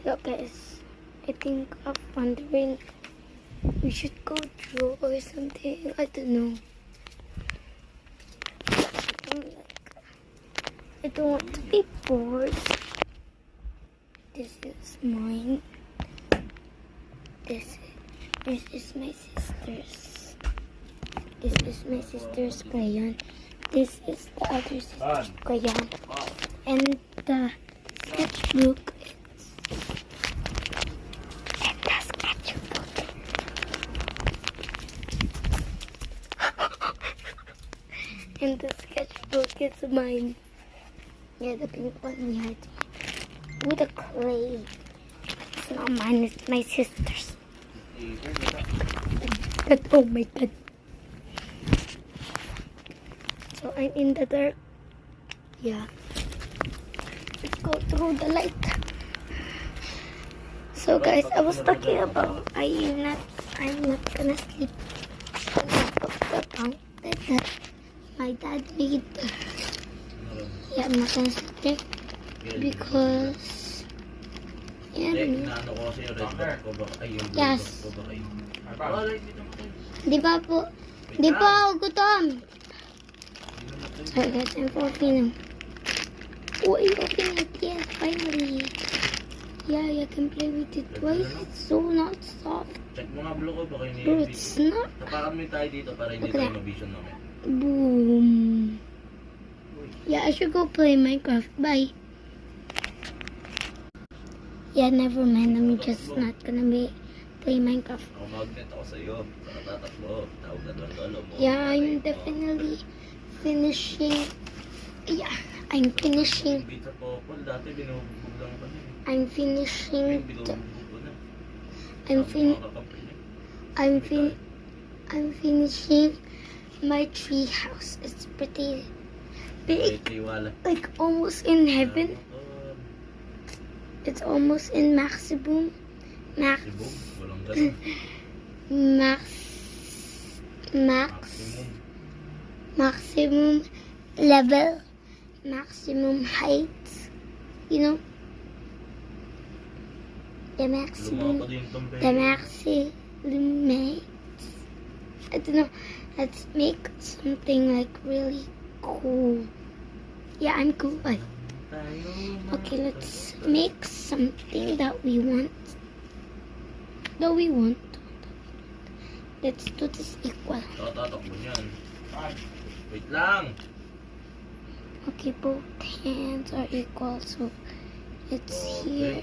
So guys, I think I'm wondering we should go draw or something. I don't know. I don't want to be bored. This is mine. This is my sister's. This is my sister's crayon. This is the other sister's crayon. And the sketchbook is... And the sketchbook. And the sketchbook is mine. Yeah, the pink one we had. With the clay. It's not mine, it's my sister's. Oh my god. So I'm in the dark. Yeah. Let's go through the light. So guys, I was talking about I'm not gonna sleep on top of the bunk that my dad made. Yeah, I'm not gonna sleep there because yes. Di ba po ako gutom. Sorry guys, I'm opening. Oh, I opened it. Yes, finally. Yeah, I can play with it. Why is it so not soft? Check mo nga blue ko, baka hindi. Bro, it's not. Tapakan mo tayo dito para hindi tayo ma-vision namin. Boom. Yeah, I should go play Minecraft. Bye. Yeah, never mind. I'm just not gonna play Minecraft. Ako magnet ako sa'yo. Saka tatakbo. Tawag na doon lolo mo. Yeah, I'm definitely finishing. Yeah, I'm finishing. Pizza popol. Dati binubugbog lang pa niya. I'm finishing. Binubugbog ko na. I'm finishing my tree house. It's pretty big. Like almost in heaven. It's almost in maximum. Walang ganun. Maximum level, maximum height, you know, the maximum height. I don't know, let's make something like really cool. Yeah, I'm cool. Okay, let's make something that we want. Let's do this equal. Tatak mo yan. Wait lang. Okay, both hands are equal, so it's here.